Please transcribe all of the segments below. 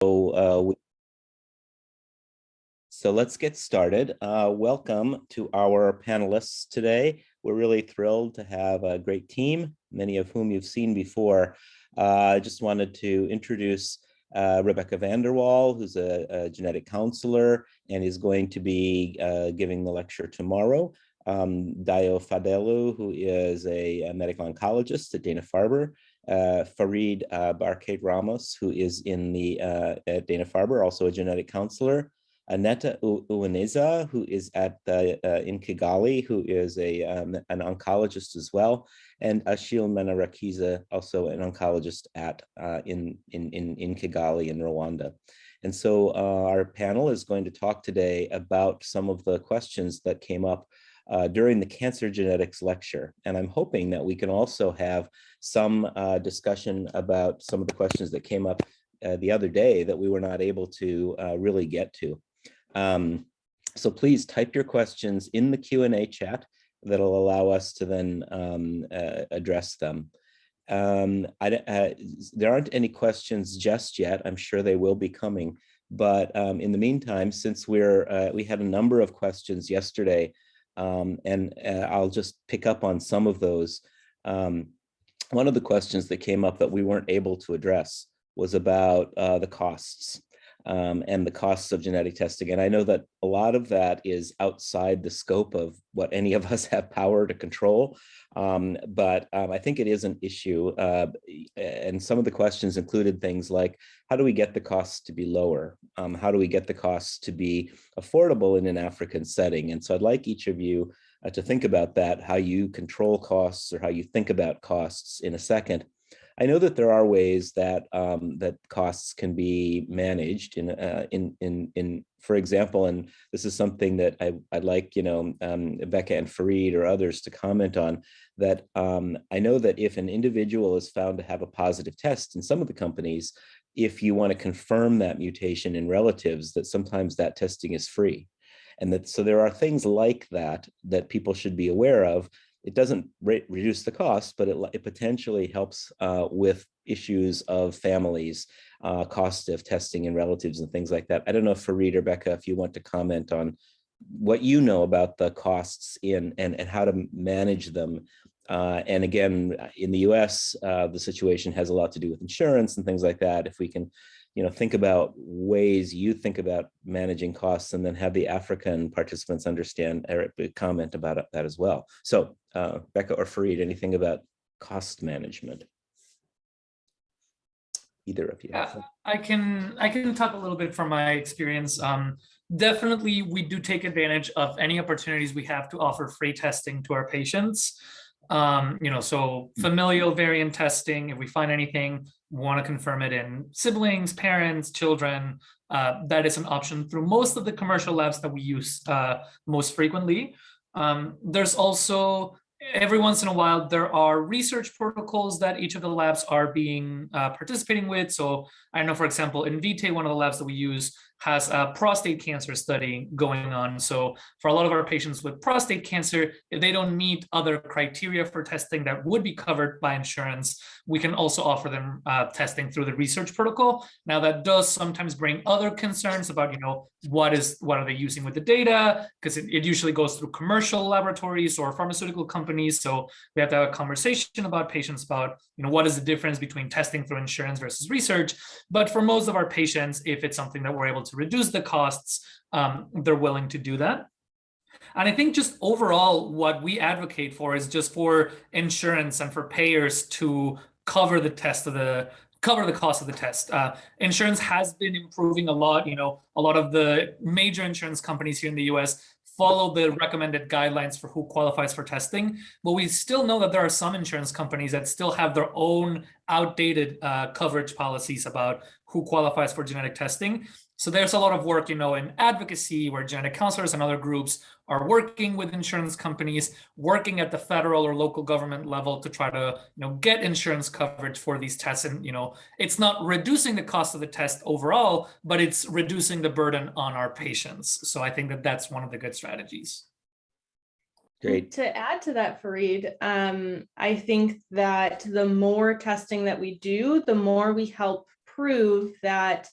So let's get started. Welcome to our panelists today. We're really thrilled to have a great team, many of whom you've seen before. I just wanted to introduce Rebecca Vanderwall, who's a genetic counselor and is going to be giving the lecture tomorrow. Dayo Fadelu, who is a medical oncologist at Dana-Farber. Farid Barkade Ramos, who is at Dana-Farber, also a genetic counselor. Aneta Uwaneza, who is in Kigali, who is an oncologist as well, and Achille Manarakiza, also an oncologist in Kigali in Rwanda. And so our panel is going to talk today about some of the questions that came up during the cancer genetics lecture. And I'm hoping that we can also have some discussion about some of the questions that came up the other day that we were not able to really get to. So please type your questions in the Q&A chat that'll allow us to then address them. There aren't any questions just yet. I'm sure they will be coming. But in the meantime, since we had a number of questions yesterday, and I'll just pick up on some of those. One of the questions that came up that we weren't able to address was about the costs. And the costs of genetic testing. And I know that a lot of that is outside the scope of what any of us have power to control. But I think it is an issue. And some of the questions included things like, how do we get the costs to be lower? How do we get the costs to be affordable in an African setting? And so I'd like each of you to think about that, how you control costs or how you think about costs in a second. I know that there are ways that that costs can be managed for example, and this is something that I'd like Becca and Farid or others to comment on, that I know that if an individual is found to have a positive test in some of the companies, if you want to confirm that mutation in relatives, that sometimes that testing is free. And so there are things like that that people should be aware of. It doesn't reduce the cost, but it potentially helps with issues of families, cost of testing and relatives and things like that. I don't know if Farid or Becca, if you want to comment on what you know about the costs and how to manage them. And again, in the US, the situation has a lot to do with insurance and things like that. If we can think about ways you think about managing costs, and then have the African participants understand or comment about that as well. So Becca or Farid, anything about cost management? Either of you. Yeah, I can talk a little bit from my experience. Definitely, we do take advantage of any opportunities we have to offer free testing to our patients. So familial variant testing, if we find anything, want to confirm it in siblings, parents, children, that is an option through most of the commercial labs that we use most frequently. There's also, every once in a while, there are research protocols that each of the labs are participating with. So I know, for example, Invitae, one of the labs that we use, has a prostate cancer study going on. So for a lot of our patients with prostate cancer, if they don't meet other criteria for testing that would be covered by insurance, we can also offer them testing through the research protocol. Now, that does sometimes bring other concerns about, what are they using with the data? Because it usually goes through commercial laboratories or pharmaceutical companies. So we have to have a conversation about patients about, what is the difference between testing through insurance versus research. But for most of our patients, if it's something that we're able to reduce the costs, they're willing to do that. And I think just overall, what we advocate for is just for insurance and for payers to cover the cost of the test. Insurance has been improving a lot. A lot of the major insurance companies here in the US follow the recommended guidelines for who qualifies for testing. But we still know that there are some insurance companies that still have their own outdated coverage policies about who qualifies for genetic testing. So there's a lot of work, in advocacy, where genetic counselors and other groups are working with insurance companies, working at the federal or local government level to try to, get insurance coverage for these tests. And, it's not reducing the cost of the test overall, but it's reducing the burden on our patients. So I think that that's one of the good strategies. Great. To add to that, Farid, I think that the more testing that we do, the more we help prove that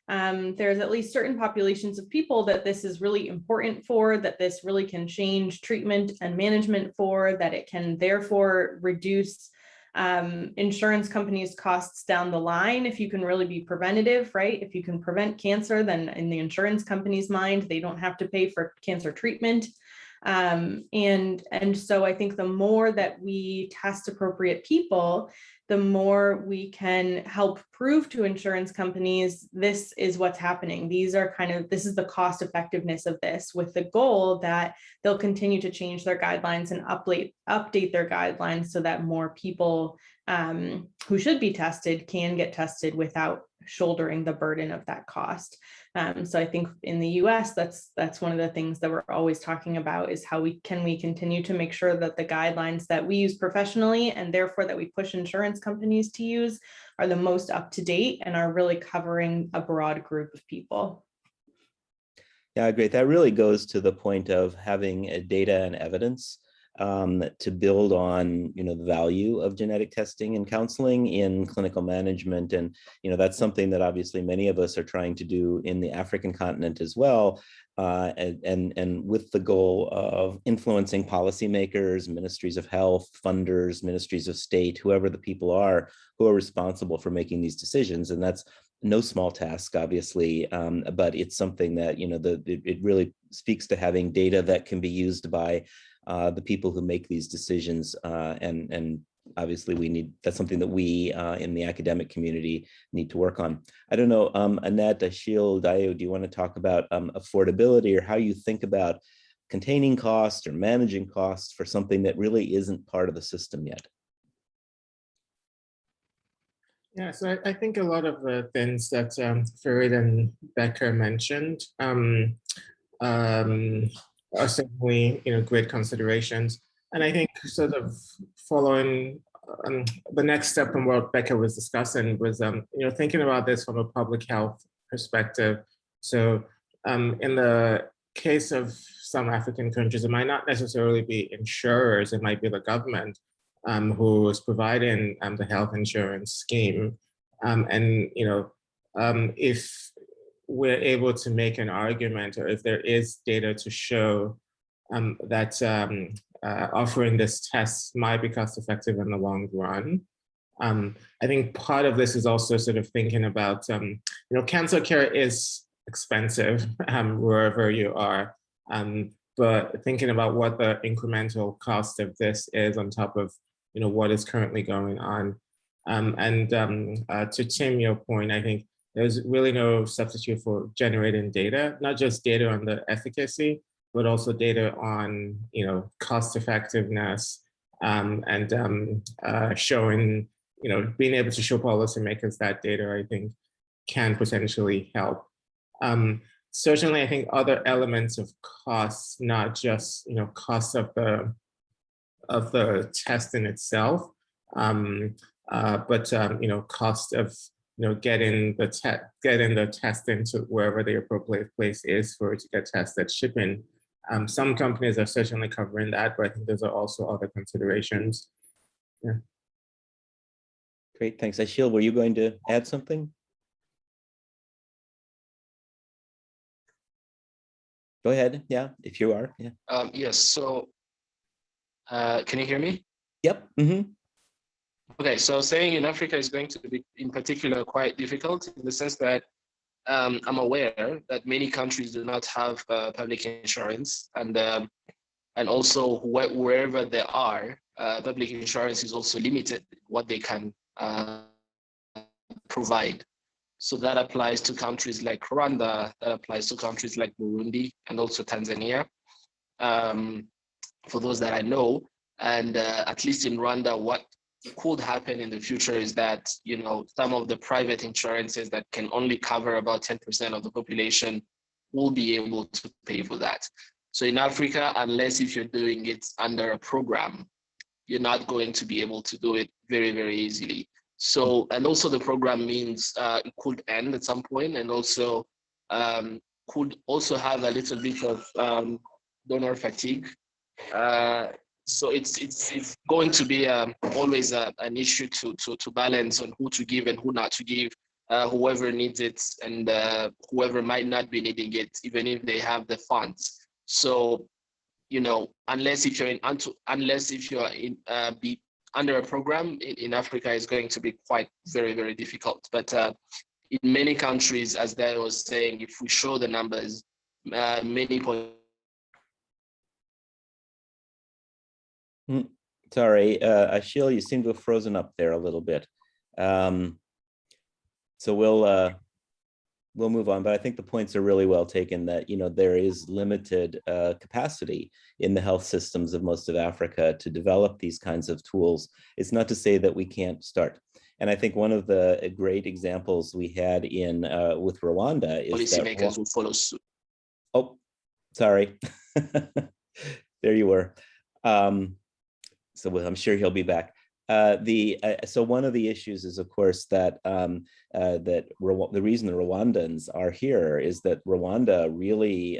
there's at least certain populations of people that this is really important for, that this really can change treatment and management for, that it can therefore reduce insurance companies' costs down the line if you can really be preventative, right? If you can prevent cancer, then in the insurance company's mind, they don't have to pay for cancer treatment. And so I think the more that we test appropriate people, the more we can help prove to insurance companies, this is what's happening. These are this is the cost effectiveness of this, with the goal that they'll continue to change their guidelines and update their guidelines so that more people who should be tested can get tested without shouldering the burden of that cost. So I think in the US, that's one of the things that we're always talking about, is how we continue to make sure that the guidelines that we use professionally, and therefore that we push insurance companies to use, are the most up to date and are really covering a broad group of people. Yeah, great. That really goes to the point of having data and evidence to build on, the value of genetic testing and counseling in clinical management. And, that's something that obviously many of us are trying to do in the African continent as well. And with the goal of influencing policymakers, ministries of health, funders, ministries of state, whoever the people are who are responsible for making these decisions. And that's no small task, obviously, but it's something that, it really speaks to having data that can be used by the people who make these decisions, and obviously that's something that we in the academic community need to work on. I don't know, Annette, Ashiel, Dayo, do you want to talk about affordability, or how you think about containing costs or managing costs for something that really isn't part of the system yet? Yeah, so I think a lot of the things that Fareed and Becker mentioned are certainly, great considerations. And I think sort of following the next step from what Becca was discussing was, thinking about this from a public health perspective. So in the case of some African countries, it might not necessarily be insurers, it might be the government who is providing the health insurance scheme. If we're able to make an argument, or if there is data to show that offering this test might be cost effective in the long run. I think part of this is also sort of thinking about, cancer care is expensive wherever you are, but thinking about what the incremental cost of this is on top of, what is currently going on. To Tim, your point, I think there's really no substitute for generating data, not just data on the efficacy, but also data on, cost effectiveness, and showing, being able to show policymakers that data, I think, can potentially help. Certainly, I think other elements of costs, not just, cost of the test in itself, but cost of getting the test into wherever the appropriate place is for it to get tested, shipping. Some companies are certainly covering that, but I think those are also other considerations. Yeah. Great, thanks. Ashiel, were you going to add something? Go ahead. Yeah, if you are. Yeah. Yes. So, can you hear me? Yep. Mm-hmm. Okay. So, saying in Africa is going to be, in particular, quite difficult in the sense that I'm aware that many countries do not have public insurance, and also wherever they are, public insurance is also limited what they can provide. So that applies to countries like Rwanda, that applies to countries like Burundi, and also Tanzania, for those that I know. And at least in Rwanda, what could happen in the future is that, some of the private insurances that can only cover about 10% of the population will be able to pay for that. So in Africa, unless if you're doing it under a program, you're not going to be able to do it very, very easily. So, and also the program means it could end at some point, and also could also have a little bit of donor fatigue. So it's going to be always an issue to balance on who to give and who not to give. whoever needs it and whoever might not be needing it, even if they have the funds. So, you know, unless if you're be under a program in Africa, is going to be quite very, very difficult. But in many countries, as Dai was saying, if we show the numbers, many. Sorry, Achille, you seem to have frozen up there a little bit. So we'll move on, but I think the points are really well taken that, you know, there is limited capacity in the health systems of most of Africa to develop these kinds of tools. It's not to say that we can't start. And I think one of the great examples we had in with Rwanda is policymakers will follow suit. Oh, sorry. There you were. So I'm sure he'll be back. So one of the issues is, of course, that the reason the Rwandans are here is that Rwanda really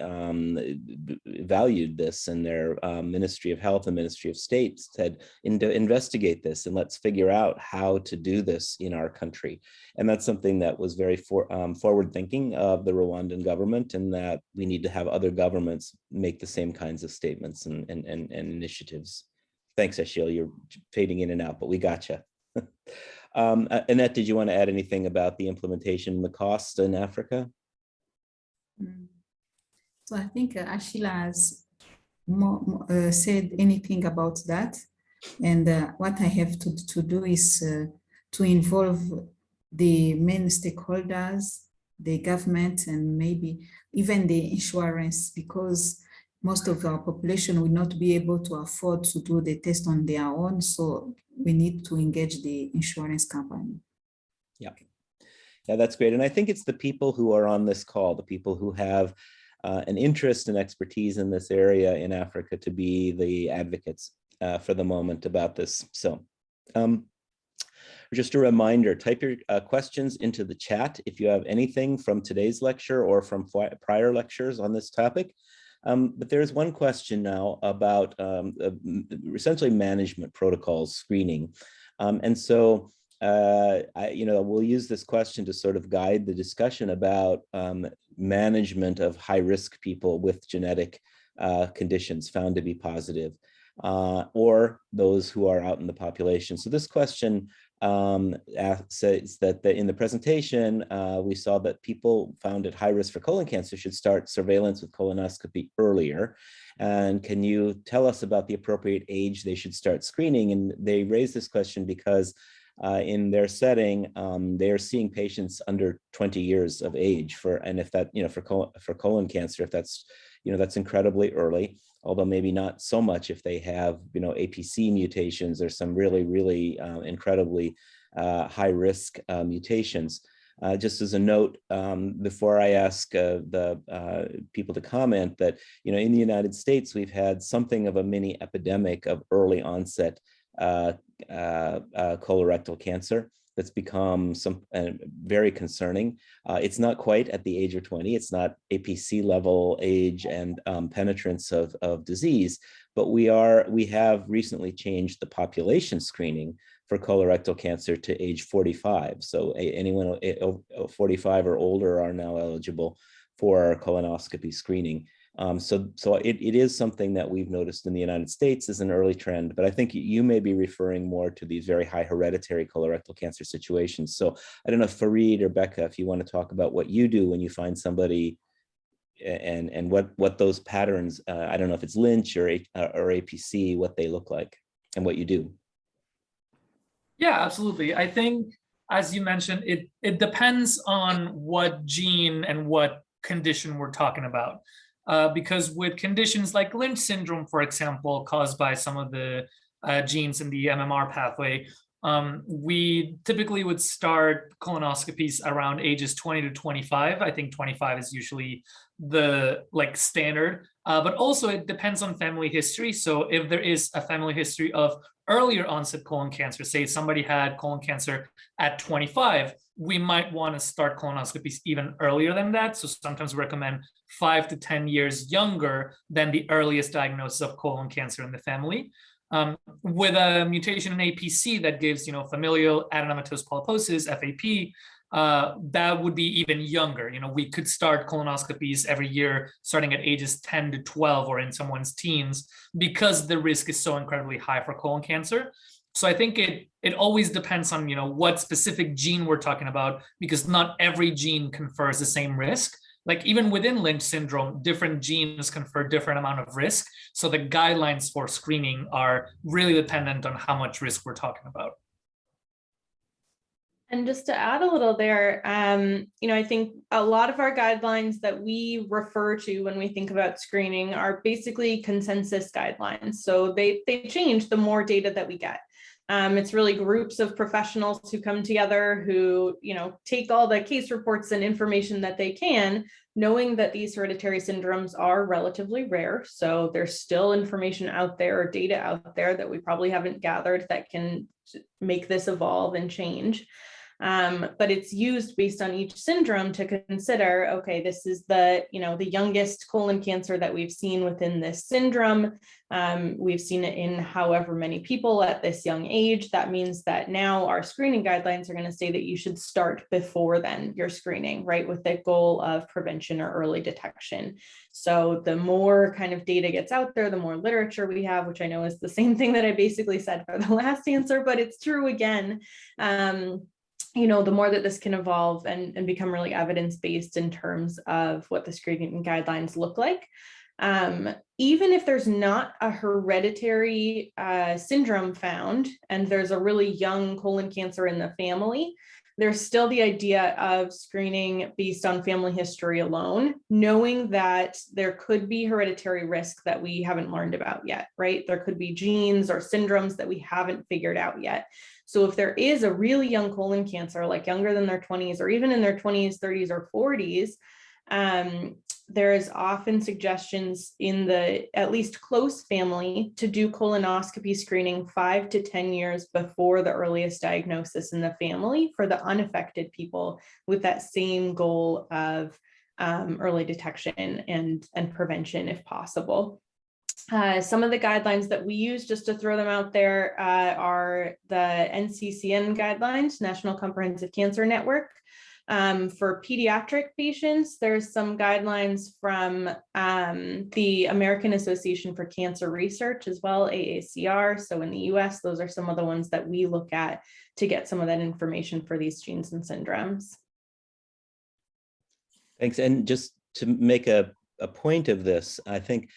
valued this, and their Ministry of Health and Ministry of State said, investigate this and let's figure out how to do this in our country. And that's something that was very forward thinking of the Rwandan government, and that we need to have other governments make the same kinds of statements and initiatives. Thanks, Achille. You're fading in and out, but we got you. Annette, did you want to add anything about the implementation and the cost in Africa? So I think Achille has said anything about that. And what I have to do is to involve the main stakeholders, the government, and maybe even the insurance, because most of our population will not be able to afford to do the test on their own. So we need to engage the insurance company. Yeah, that's great. And I think it's the people who are on this call, the people who have an interest and expertise in this area in Africa, to be the advocates for the moment about this. So just a reminder, type your questions into the chat if you have anything from today's lecture or from prior lectures on this topic. But there's one question now about essentially management protocols, screening. And so, we'll use this question to sort of guide the discussion about management of high-risk people with genetic conditions found to be positive, or those who are out in the population. So this question says that in the presentation, we saw that people found at high risk for colon cancer should start surveillance with colonoscopy earlier. And can you tell us about the appropriate age they should start screening? And they raised this question because in their setting, they are seeing patients under 20 years of age and if that, for colon cancer, if that's, that's incredibly early, although maybe not so much if they have, APC mutations or some really, really incredibly high risk mutations. Just as a note, before I ask the people to comment, that, in the United States, we've had something of a mini epidemic of early onset colorectal cancer that's become very concerning. It's not quite at the age of 20. It's not APC level age and penetrance of disease, but we have recently changed the population screening for colorectal cancer to age 45. So anyone 45 or older are now eligible for colonoscopy screening. So it is something that we've noticed in the United States as an early trend, but I think you may be referring more to these very high hereditary colorectal cancer situations. So I don't know, Farid or Becca, if you want to talk about what you do when you find somebody and what those patterns, I don't know if it's Lynch or APC, what they look like and what you do. Yeah, absolutely. I think, as you mentioned, it depends on what gene and what condition we're talking about. Because with conditions like Lynch syndrome, for example, caused by some of the genes in the MMR pathway, we typically would start colonoscopies around ages 20 to 25. I think 25 is usually the standard, but also it depends on family history. So if there is a family history of earlier onset colon cancer, say somebody had colon cancer at 25, we might want to start colonoscopies even earlier than that. So sometimes we recommend 5 to 10 years younger than the earliest diagnosis of colon cancer in the family. With a mutation in APC that gives, familial adenomatous polyposis, FAP, that would be even younger. You know, we could start colonoscopies every year, starting at ages 10 to 12 or in someone's teens, because the risk is so incredibly high for colon cancer. So I think it always depends on, you know, what specific gene we're talking about, because not every gene confers the same risk. Like even within Lynch syndrome, different genes confer different amount of risk. So the guidelines for screening are really dependent on how much risk we're talking about. And just to add a little there, you know, I think a lot of our guidelines that we refer to when we think about screening are basically consensus guidelines. So they change the more data that we get. It's really groups of professionals who come together who, you know, take all the case reports and information that they can, knowing that these hereditary syndromes are relatively rare. So there's still information out there or data out there that we probably haven't gathered that can make this evolve and change. But it's used based on each syndrome to consider, okay, this is the, you know, the youngest colon cancer that we've seen within this syndrome. We've seen it in however many people at this young age. That means that now our screening guidelines are going to say that you should start before then your screening, right, with the goal of prevention or early detection. So the more kind of data gets out there, the more literature we have, which I know is the same thing that I basically said for the last answer, but it's true again. You know, the more that this can evolve and become really evidence-based in terms of what the screening guidelines look like. Even if there's not a hereditary syndrome found, and there's a really young colon cancer in the family, there's still the idea of screening based on family history alone, knowing that there could be hereditary risk that we haven't learned about yet, right? There could be genes or syndromes that we haven't figured out yet. So if there is a really young colon cancer, like younger than their 20s or even in their 20s, 30s, or 40s, there is often suggestions in the at least close family to do colonoscopy screening 5 to 10 years before the earliest diagnosis in the family for the unaffected people, with that same goal of early detection and prevention if possible. Some of the guidelines that we use, just to throw them out there, are the NCCN guidelines, National Comprehensive Cancer Network. For pediatric patients, there's some guidelines from the American Association for Cancer Research as well, AACR. So in the US, those are some of the ones that we look at to get some of that information for these genes and syndromes. Thanks. And just to make a point of this, I think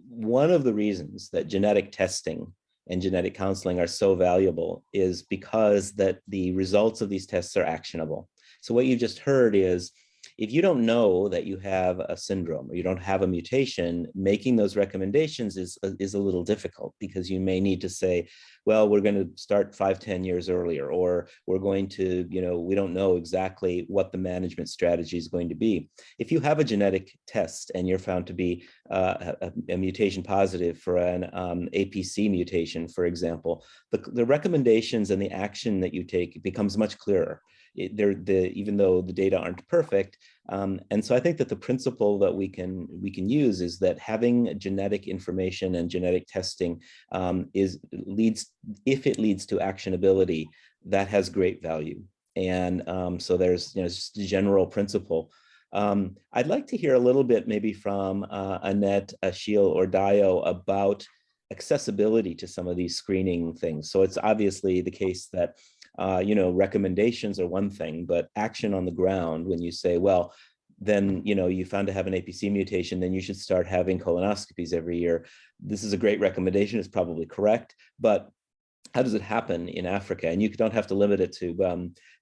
one of the reasons that genetic testing and genetic counseling are so valuable is because that the results of these tests are actionable. So what you just heard is, if you don't know that you have a syndrome or you don't have a mutation, making those recommendations is a little difficult, because you may need to say, well, we're going to start 5-10 years earlier, or we're going to, you know, we don't know exactly what the management strategy is going to be. If you have a genetic test and you're found to be a mutation positive for an APC mutation, for example, the recommendations and the action that you take becomes much clearer. Even though the data aren't perfect. And so I think that the principle that we can use is that having genetic information and genetic testing if it leads to actionability, that has great value. And so there's, you know, just a general principle. I'd like to hear a little bit maybe from Annette, Ashiel, or Dio about accessibility to some of these screening things. So it's obviously the case that you know, recommendations are one thing, but action on the ground, when you say, well, then, you know, you found to have an APC mutation, then you should start having colonoscopies every year. This is a great recommendation. It's probably correct, but how does it happen in Africa? And you don't have to limit it to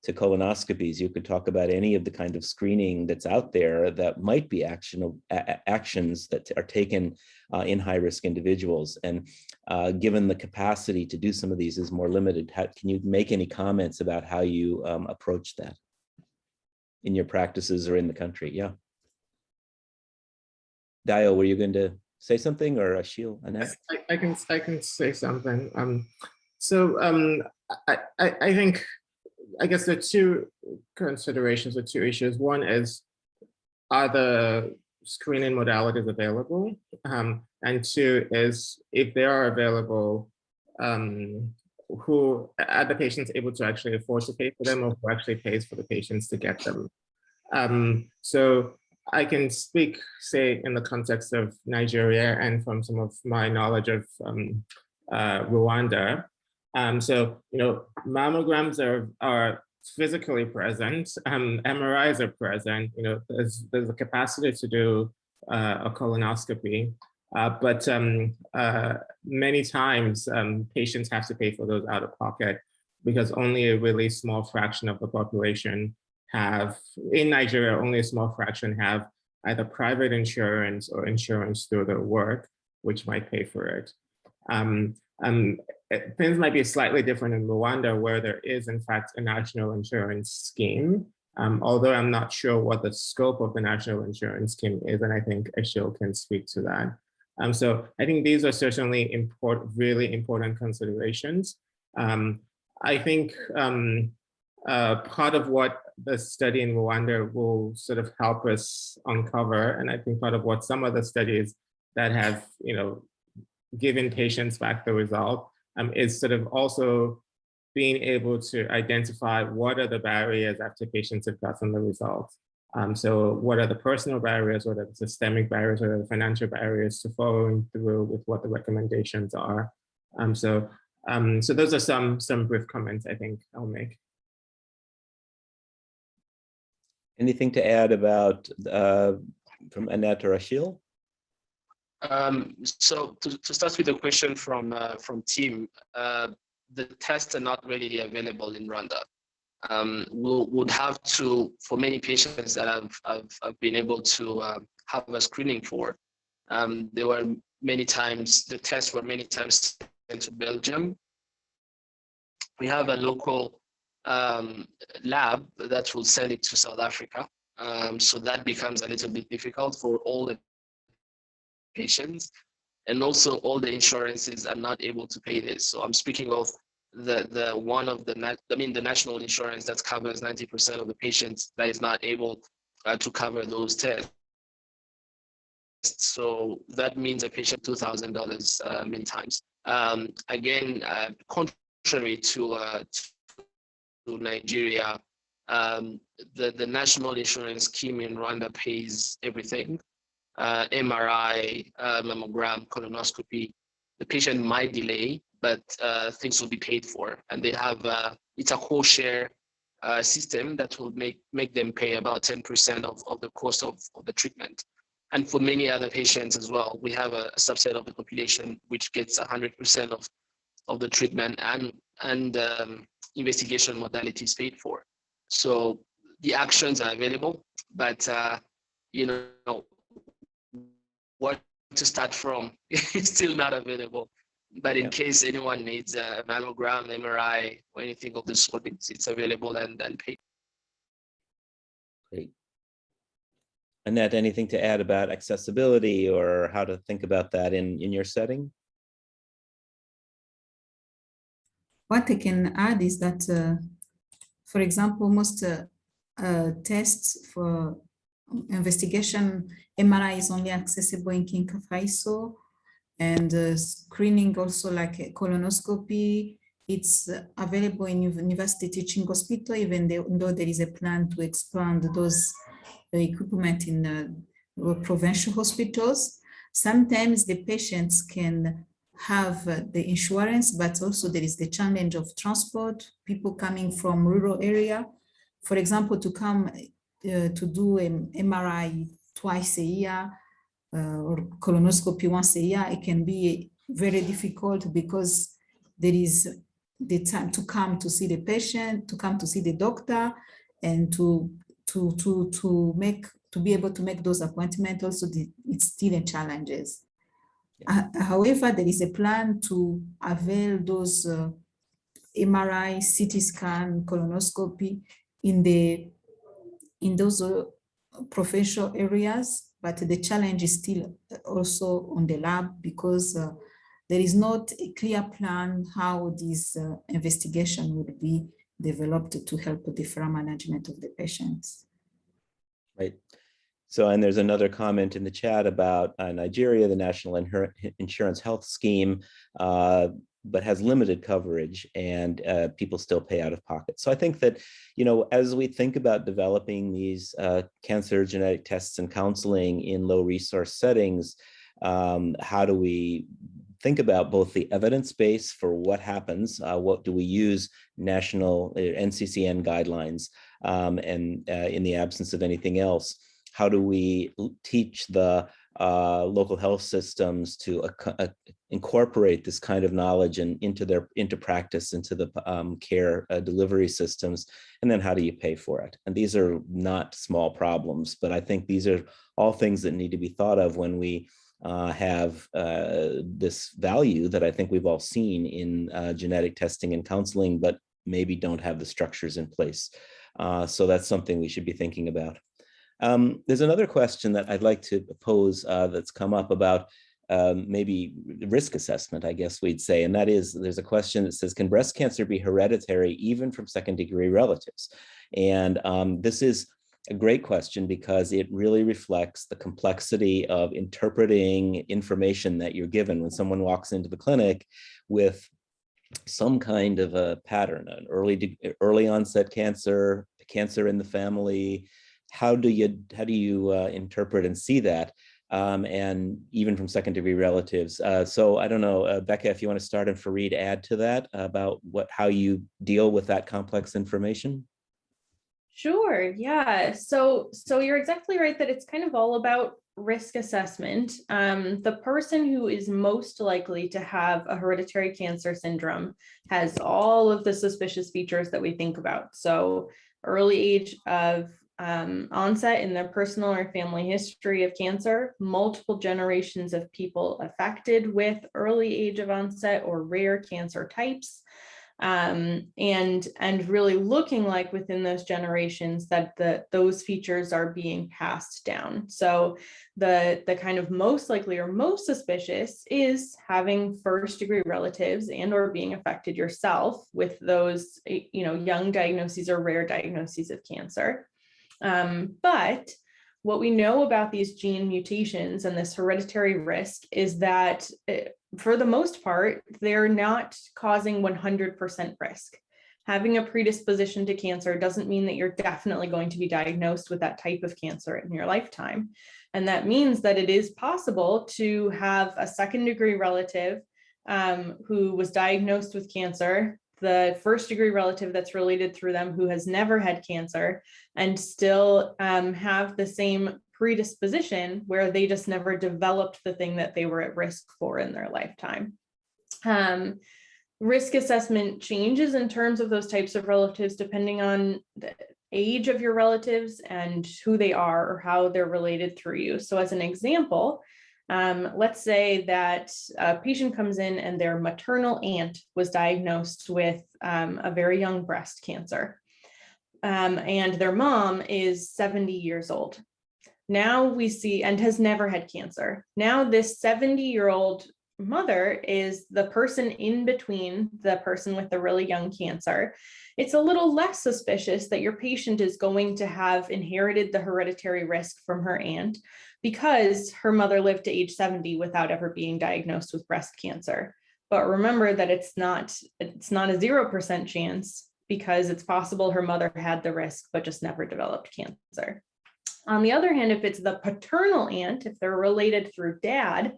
colonoscopies. You could talk about any of the kind of screening that's out there that might be actions that are taken in high-risk individuals. And given the capacity to do some of these is more limited, can you make any comments about how you approach that in your practices or in the country? Yeah. Dio, were you going to say something, or Ashiel, Annette? I can say something. I think, I guess there are two considerations or two issues. One is, are the screening modalities available? And two is, if they are available, who are the patients able to actually afford to pay for them, or who actually pays for the patients to get them. So I can speak, say, in the context of Nigeria and from some of my knowledge of Rwanda. So, mammograms are physically present, MRIs are present, there's a capacity to do a colonoscopy, but many times patients have to pay for those out of pocket because only a really small fraction of the population in Nigeria, only a small fraction have either private insurance or insurance through their work, which might pay for it. Things might be slightly different in Rwanda, where there is, in fact, a national insurance scheme, although I'm not sure what the scope of the national insurance scheme is, and I think Ashil can speak to that. So I think these are certainly really important considerations. I think part of what the study in Rwanda will sort of help us uncover, and I think part of what some of the studies that have, given patients back the result, is sort of also being able to identify what are the barriers after patients have gotten the results. So what are the personal barriers, what are the systemic barriers, what are the financial barriers to following through with what the recommendations are. So those are some brief comments I think I'll make. Anything to add about from Annette or Ashil? So to start with the question from Tim, the tests are not readily available in Rwanda. Would have to, for many patients that I've been able to have a screening for, there were many times, the tests were many times sent to Belgium. We have a local lab that will send it to South Africa. So that becomes a little bit difficult for all the patients. And also all the insurances are not able to pay this. So I'm speaking of the national insurance that covers 90% of the patients that is not able to cover those tests. So that means a patient $2,000 many times. Again, contrary to Nigeria, the national insurance scheme in Rwanda pays everything. MRI, mammogram, colonoscopy. The patient might delay, but things will be paid for, and they have it's a co-share system that will make them pay about 10% of the cost of the treatment. And for many other patients as well, we have a subset of the population which gets 100% of the treatment and investigation modalities paid for. So the actions are available, but what to start from is still not available. But in case anyone needs a mammogram, MRI, or anything of the sort, it's available and paid. Great. Annette, anything to add about accessibility or how to think about that in your setting? What I can add is that, for example, most tests for investigation, MRI is only accessible in Kinshasa, and screening also like a colonoscopy, it's available in University Teaching Hospital, even though there is a plan to expand those equipment in provincial hospitals. Sometimes the patients can have the insurance, but also there is the challenge of transport, people coming from rural area. For example, to come to do an MRI twice a year or colonoscopy once a year, it can be very difficult because there is the time to come to see the patient, to come to see the doctor, and to be able to make those appointments. Also, it's still a challenges. However, there is a plan to avail those MRI, CT scan, colonoscopy in those provincial areas, but the challenge is still also on the lab because there is not a clear plan how this investigation would be developed to help the fair management of the patients. Right. So, and there's another comment in the chat about Nigeria, the National Insurance Health Scheme. but has limited coverage, and people still pay out of pocket. So I think that, you know, as we think about developing these cancer genetic tests and counseling in low resource settings, how do we think about both the evidence base for what happens, what do we use national NCCN guidelines, and in the absence of anything else, how do we teach the local health systems to incorporate this kind of knowledge and into practice, into the care delivery systems, and then how do you pay for it? And these are not small problems, but I think these are all things that need to be thought of when we have this value that I think we've all seen in genetic testing and counseling, but maybe don't have the structures in place. So that's something we should be thinking about. There's another question that I'd like to pose that's come up about maybe risk assessment, I guess we'd say, and that is, there's a question that says, can breast cancer be hereditary even from second-degree relatives? And this is a great question because it really reflects the complexity of interpreting information that you're given when someone walks into the clinic with some kind of a pattern, an early onset cancer, cancer in the family. How do you interpret and see that? And even from second-degree relatives. So I don't know, Becca, if you want to start, and Fareed add to that about how you deal with that complex information. Sure. Yeah. So you're exactly right that it's kind of all about risk assessment. The person who is most likely to have a hereditary cancer syndrome has all of the suspicious features that we think about. So early age of onset in their personal or family history of cancer, multiple generations of people affected with early age of onset or rare cancer types. And really looking like within those generations that those features are being passed down. So the kind of most likely or most suspicious is having first-degree relatives and or being affected yourself with those, you know, young diagnoses or rare diagnoses of cancer. But what we know about these gene mutations and this hereditary risk is that for the most part, they're not causing 100% risk. Having a predisposition to cancer doesn't mean that you're definitely going to be diagnosed with that type of cancer in your lifetime. And that means that it is possible to have a second-degree relative who was diagnosed with cancer, the first-degree relative that's related through them who has never had cancer, and still have the same predisposition where they just never developed the thing that they were at risk for in their lifetime. Risk assessment changes in terms of those types of relatives depending on the age of your relatives and who they are or how they're related through you. So as an example, let's say that a patient comes in and their maternal aunt was diagnosed with a very young breast cancer, and their mom is 70 years old. Now we see, and has never had cancer. Now this 70-year-old mother is the person in between the person with the really young cancer. It's a little less suspicious that your patient is going to have inherited the hereditary risk from her aunt because her mother lived to age 70 without ever being diagnosed with breast cancer. But remember that it's not a 0% chance, because it's possible her mother had the risk but just never developed cancer. On the other hand, if it's the paternal aunt, if they're related through dad,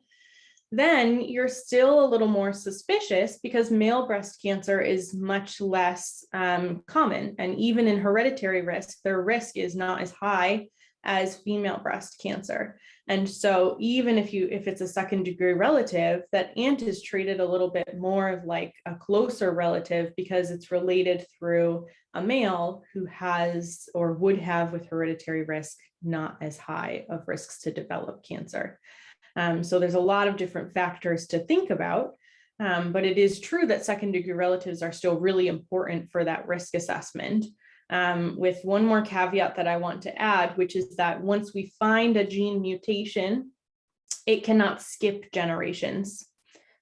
then you're still a little more suspicious because male breast cancer is much less common. And even in hereditary risk, their risk is not as high as female breast cancer. And so even if it's a second-degree relative, that aunt is treated a little bit more of like a closer relative because it's related through a male who has or would have with hereditary risk not as high of risks to develop cancer. So there's a lot of different factors to think about, but it is true that second-degree relatives are still really important for that risk assessment. With one more caveat that I want to add, which is that once we find a gene mutation, it cannot skip generations.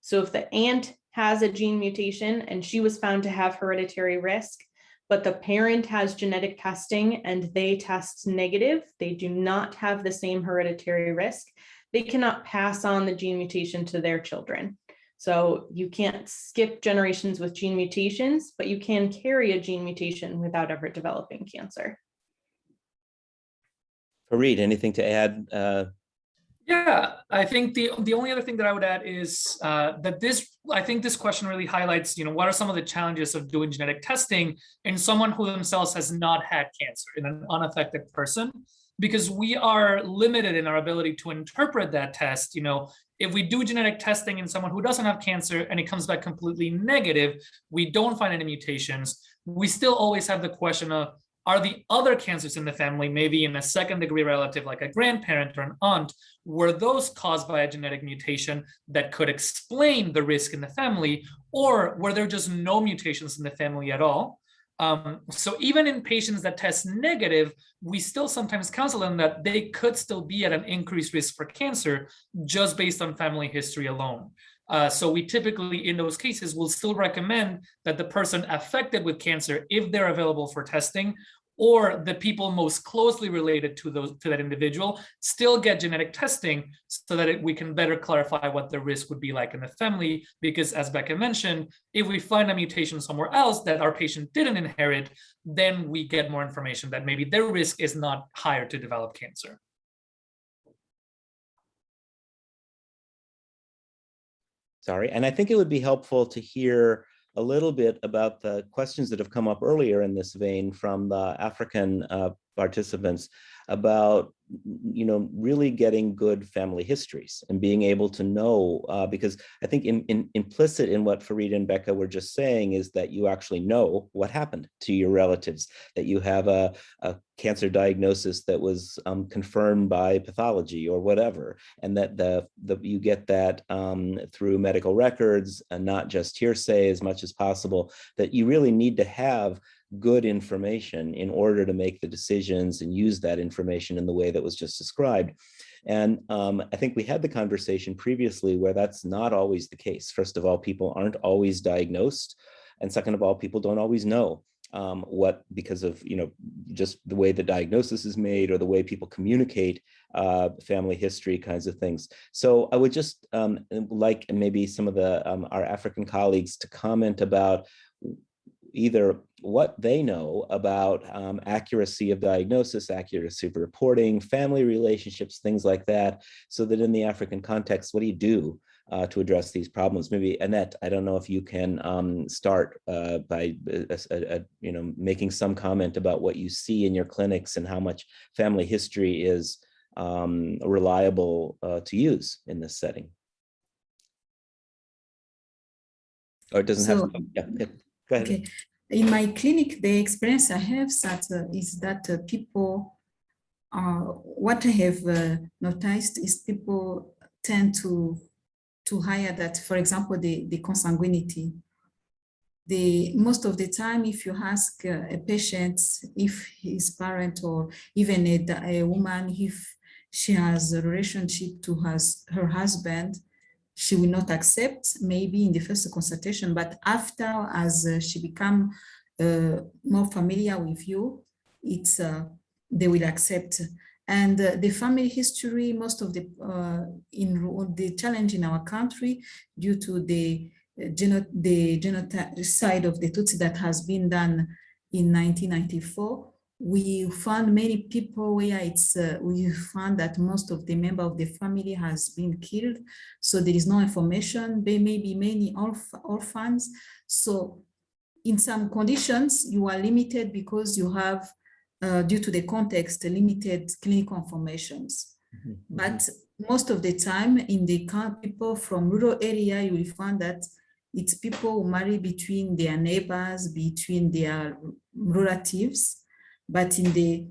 So if the aunt has a gene mutation and she was found to have hereditary risk, but the parent has genetic testing and they test negative, they do not have the same hereditary risk, they cannot pass on the gene mutation to their children. So you can't skip generations with gene mutations, but you can carry a gene mutation without ever developing cancer. Fareed, anything to add? Yeah, I think the only other thing that I would add is that I think this question really highlights, what are some of the challenges of doing genetic testing in someone who themselves has not had cancer, in an unaffected person, because we are limited in our ability to interpret that test. If we do genetic testing in someone who doesn't have cancer and it comes back completely negative, we don't find any mutations, we still always have the question of, are the other cancers in the family, maybe in a second-degree relative like a grandparent or an aunt, were those caused by a genetic mutation that could explain the risk in the family, or were there just no mutations in the family at all? So even in patients that test negative, we still sometimes counsel them that they could still be at an increased risk for cancer just based on family history alone. So we typically, in those cases, will still recommend that the person affected with cancer, if they're available for testing, or the people most closely related to that individual, still get genetic testing so that we can better clarify what the risk would be like in the family. Because as Becca mentioned, if we find a mutation somewhere else that our patient didn't inherit, then we get more information that maybe their risk is not higher to develop cancer. Sorry, and I think it would be helpful to hear a little bit about the questions that have come up earlier in this vein from the African participants about, really getting good family histories and being able to know, because I think implicit in what Fareed and Becca were just saying is that you actually know what happened to your relatives, that you have a cancer diagnosis that was confirmed by pathology or whatever, and that you get that through medical records and not just hearsay as much as possible, that you really need to have good information in order to make the decisions and use that information in the way that was just described. And I think we had the conversation previously where that's not always the case. First of all, people aren't always diagnosed. And second of all, people don't always know because of, just the way the diagnosis is made or the way people communicate family history kinds of things. So I would just like maybe some of our African colleagues to comment about either what they know about accuracy of diagnosis, accuracy of reporting, family relationships, things like that, so that in the African context, what do you do to address these problems? Maybe Annette, I don't know if you can start by making some comment about what you see in your clinics and how much family history is reliable to use in this setting. Or it doesn't have to, yeah. Go ahead. Okay. In my clinic, the experience I have is that people, what I have noticed is people tend to hire that, for example, the consanguinity. Most of the time, if you ask a patient if his parent or even a woman, if she has a relationship to her husband, she will not accept maybe in the first consultation, but after, as she become more familiar with you, they will accept. And the family history, most of the challenge in our country due to the genocide of the Tutsi that has been done in 1994, we found many people where we found that most of the member of the family has been killed. So there is no information. There may be many orphans. So in some conditions, you are limited because you have, due to the context, limited clinical informations. Mm-hmm. But most of the time in the people from rural area, you will find that it's people who marry between their neighbors, between their relatives. But in the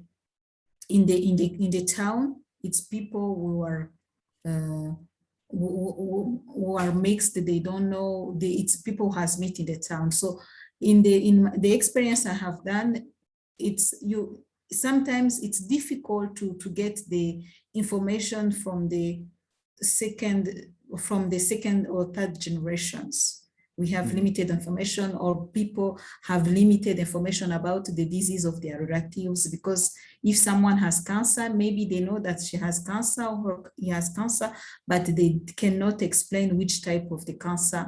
town, it's people who are mixed. They don't know. It's people who has met in the town. So in the experience I have done, sometimes it's difficult to get the information from the second or third generations. we have limited information, or people have limited information about the disease of their relatives, because if someone has cancer, maybe they know that she has cancer or he has cancer, but they cannot explain which type of the cancer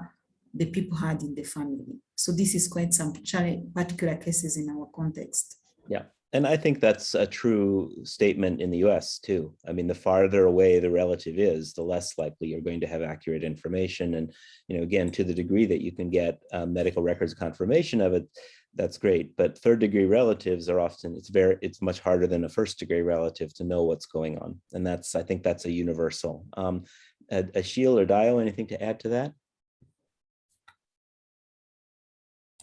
the people had in the family. So this is quite some particular cases in our context. Yeah. And I think that's a true statement in the US too. I mean, the farther away the relative is, the less likely you're going to have accurate information. And, again, to the degree that you can get medical records confirmation of it, that's great. But third degree relatives are often, it's much harder than a first degree relative to know what's going on. And I think that's a universal. Achille or Dio, anything to add to that?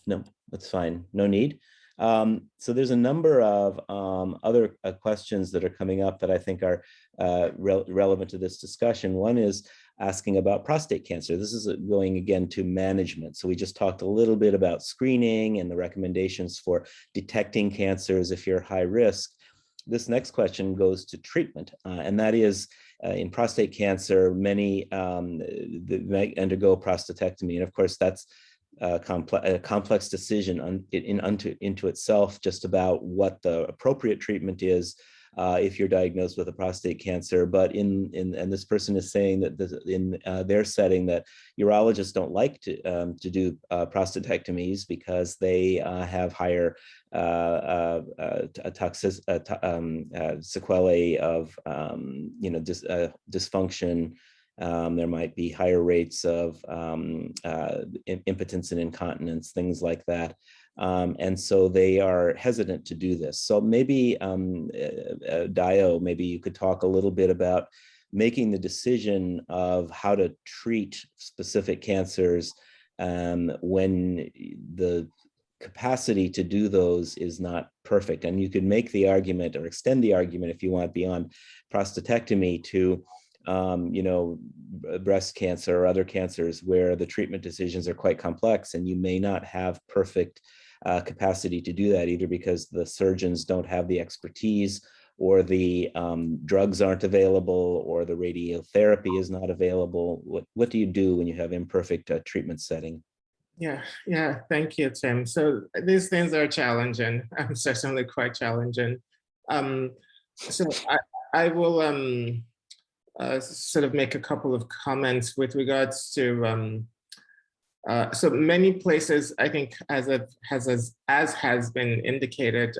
No, that's fine. No need. So there's a number of other questions that are coming up that I think are relevant to this discussion. One is asking about prostate cancer. This is going again to management. So we just talked a little bit about screening and the recommendations for detecting cancers if you're high risk. This next question goes to treatment, and that is in prostate cancer, many undergo prostatectomy. And of course, that's a complex decision into itself, just about what the appropriate treatment is if you're diagnosed with a prostate cancer. But and this person is saying that in their setting that urologists don't like to do prostatectomies because they have higher sequelae of dysfunction. There might be higher rates of impotence and incontinence, things like that. And so they are hesitant to do this. So maybe, Dio, maybe you could talk a little bit about making the decision of how to treat specific cancers when the capacity to do those is not perfect. And you could make the argument or extend the argument, if you want, beyond prostatectomy to breast cancer or other cancers where the treatment decisions are quite complex, and you may not have perfect capacity to do that, either because the surgeons don't have the expertise, or the drugs aren't available, or the radiotherapy is not available. What do you do when you have imperfect treatment setting? Yeah, thank you, Tim. So these things are challenging. Certainly quite challenging. So I will sort of make a couple of comments with regards to so many places, I think, as has been indicated,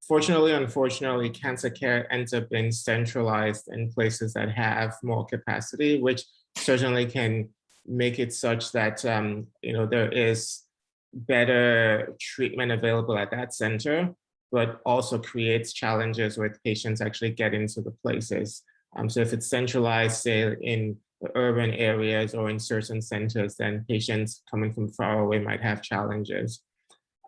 fortunately, unfortunately, cancer care ends up being centralized in places that have more capacity, which certainly can make it such that there is better treatment available at that center, but also creates challenges with patients actually getting to the places. So if it's centralized, say, in the urban areas or in certain centers, then patients coming from far away might have challenges.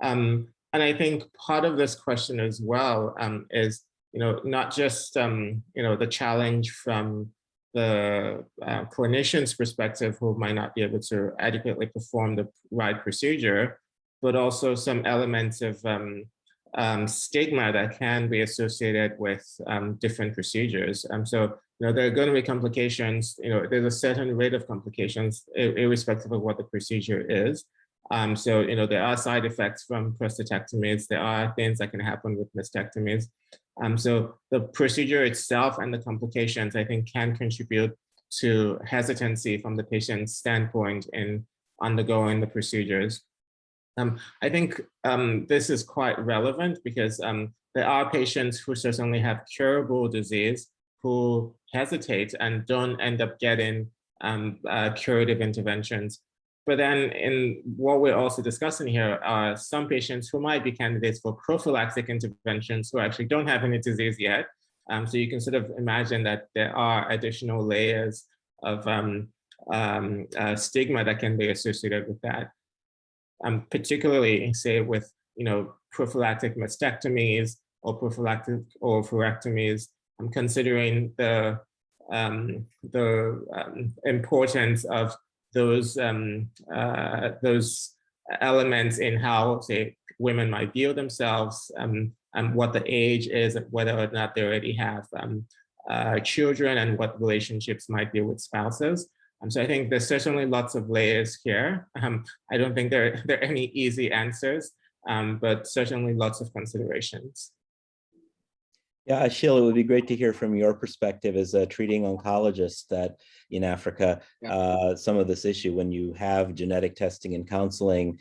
And I think part of this question as well is, not just, the challenge from the clinician's perspective, who might not be able to adequately perform the right procedure, but also some elements of stigma that can be associated with different procedures. So, there are going to be complications. There's a certain rate of complications, irrespective of what the procedure is. So, there are side effects from prostatectomies. There are things that can happen with mastectomies. So the procedure itself and the complications, I think, can contribute to hesitancy from the patient's standpoint in undergoing the procedures. I think this is quite relevant because there are patients who certainly have curable disease who hesitate and don't end up getting curative interventions. But then in what we're also discussing here are some patients who might be candidates for prophylactic interventions who actually don't have any disease yet. So you can sort of imagine that there are additional layers of stigma that can be associated with that. Particularly, say, with prophylactic mastectomies or prophylactic oophorectomies. I'm considering the importance of those elements in how, say, women might view themselves, and what the age is, whether or not they already have children, and what relationships might be with spouses. So I think there's certainly lots of layers here. I don't think there are any easy answers, but certainly lots of considerations. Yeah, Achille, it would be great to hear from your perspective as a treating oncologist that in Africa, some of this issue when you have genetic testing and counseling,